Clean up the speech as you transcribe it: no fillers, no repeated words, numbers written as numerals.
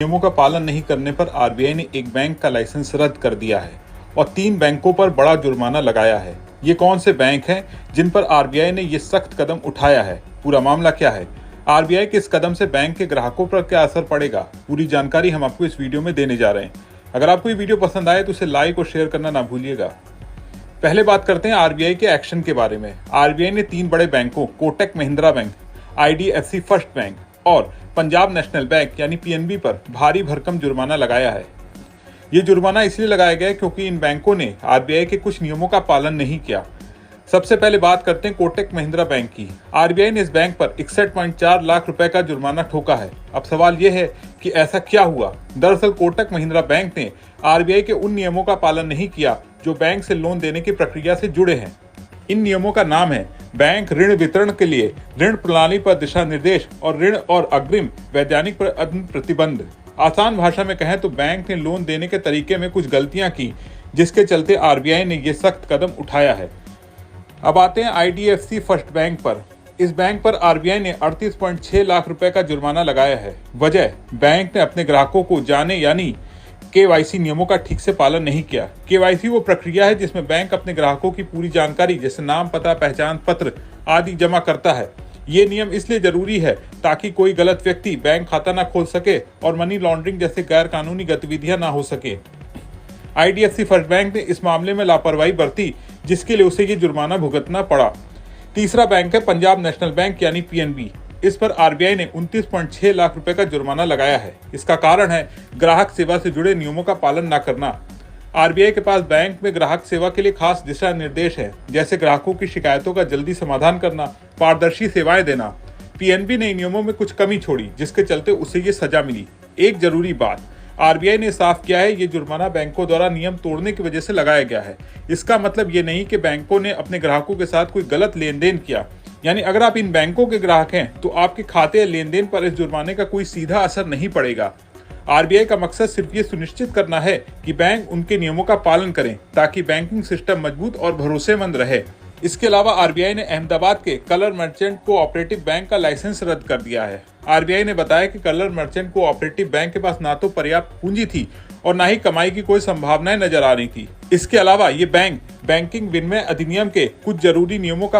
नियमों का पालन नहीं करने पर आरबीआई ने एक बैंक का लाइसेंस रद्द कर दिया है और 3 बैंकों पर बड़ा जुर्माना लगाया है। ये कौन से बैंक हैं जिन पर आरबीआई ने ये सख्त कदम उठाया है? पूरा मामला क्या है? आरबीआई के इस कदम से बैंक के ग्राहकों पर क्या असर पड़ेगा? पूरी जानकारी हम आपको इस वीडियो में देने जा रहे हैं। अगर आपको ये वीडियो पसंद आए तो इसे लाइक और शेयर करना ना भूलिएगा। पहले बात करते हैं आरबीआई के एक्शन के बारे में। आरबीआई ने 3 बड़े बैंकों Kotak Mahindra bank, IDFC first bank और पंजाब नेशनल बैंक यानी पीएनबी पर भारी भरकम जुर्माना लगाया है। ये जुर्माना इसलिए लगाया गया क्योंकि इन बैंकों ने आरबीआई के कुछ नियमों का पालन नहीं किया। सबसे पहले बात करते हैं कोटक महिंद्रा बैंक की। आरबीआई ने इस बैंक पर 61.4 लाख रुपए का जुर्माना ठोका है। अब सवाल यह है कि ऐसा क्या हुआ? दरअसल कोटक महिंद्रा बैंक ने आरबीआई के उन नियमों का पालन नहीं किया जो बैंक से लोन देने की प्रक्रिया से जुड़े हैं। इन नियमों का नाम है बैंक ऋण वितरण के लिए ऋण प्रणाली पर दिशा निर्देश और ऋण और अग्रिम वैधानिक पर प्रतिबंध। आसान भाषा में कहें तो बैंक ने लोन देने के तरीके में कुछ गलतियां की, जिसके चलते आरबीआई ने यह सख्त कदम उठाया है। अब आते हैं आईडीएफसी फर्स्ट बैंक पर। इस बैंक पर आरबीआई ने 38.6 लाख रुपए का जुर्माना लगाया है। वजह, बैंक ने अपने ग्राहकों को जाने यानी केवाईसी नियमों का ठीक से पालन नहीं किया। केवाईसी वो प्रक्रिया है जिसमें बैंक अपने ग्राहकों की पूरी जानकारी जैसे नाम, पता, पहचान पत्र आदि जमा करता है। ये नियम इसलिए जरूरी है ताकि कोई गलत व्यक्ति बैंक खाता ना खोल सके और मनी लॉन्ड्रिंग जैसे गैर कानूनी गतिविधियां ना हो सके। आईडीएफसी फर्स्ट बैंक ने इस मामले में लापरवाही बरती, जिसके लिए उसे ये जुर्माना भुगतना पड़ा। तीसरा बैंक है पंजाब नेशनल बैंक यानी पीएनबी। इस पर आरबीआई ने 29.6 लाख रुपए का जुर्माना लगाया है। इसका कारण है ग्राहक सेवा से जुड़े नियमों का पालन न करना। आरबीआई के पास बैंक में ग्राहक सेवा के लिए खास दिशा निर्देश है, जैसे ग्राहकों की शिकायतों का जल्दी समाधान करना, पारदर्शी सेवाएं देना। पीएनबी ने इन नियमों में कुछ कमी छोड़ी, जिसके चलते उसे ये सजा मिली। एक जरूरी बात, आरबीआई ने साफ किया है ये जुर्माना बैंकों द्वारा नियम तोड़ने की वजह से लगाया गया है। इसका मतलब ये नहीं कि बैंकों ने अपने ग्राहकों के साथ कोई गलत लेन देन किया। यानी अगर आप इन बैंकों के ग्राहक हैं तो आपके खाते या लेन देन पर इस जुर्माने का कोई सीधा असर नहीं पड़ेगा। आरबीआई का मकसद सिर्फ ये सुनिश्चित करना है कि बैंक उनके नियमों का पालन करें ताकि बैंकिंग सिस्टम मजबूत और भरोसेमंद रहे। इसके अलावा आरबीआई ने अहमदाबाद के कलर मर्चेंट कोऑपरेटिव बैंक का लाइसेंस रद्द कर दिया है। आरबीआई ने बताया कि कलर मर्चेंट कोऑपरेटिव बैंक के पास ना तो पर्याप्त पूंजी थी और ना ही कमाई की कोई संभावनाएं नजर आ रही थी। इसके अलावा ये बैंक बैंकिंग विनिमय अधिनियम के कुछ जरूरी नियमों का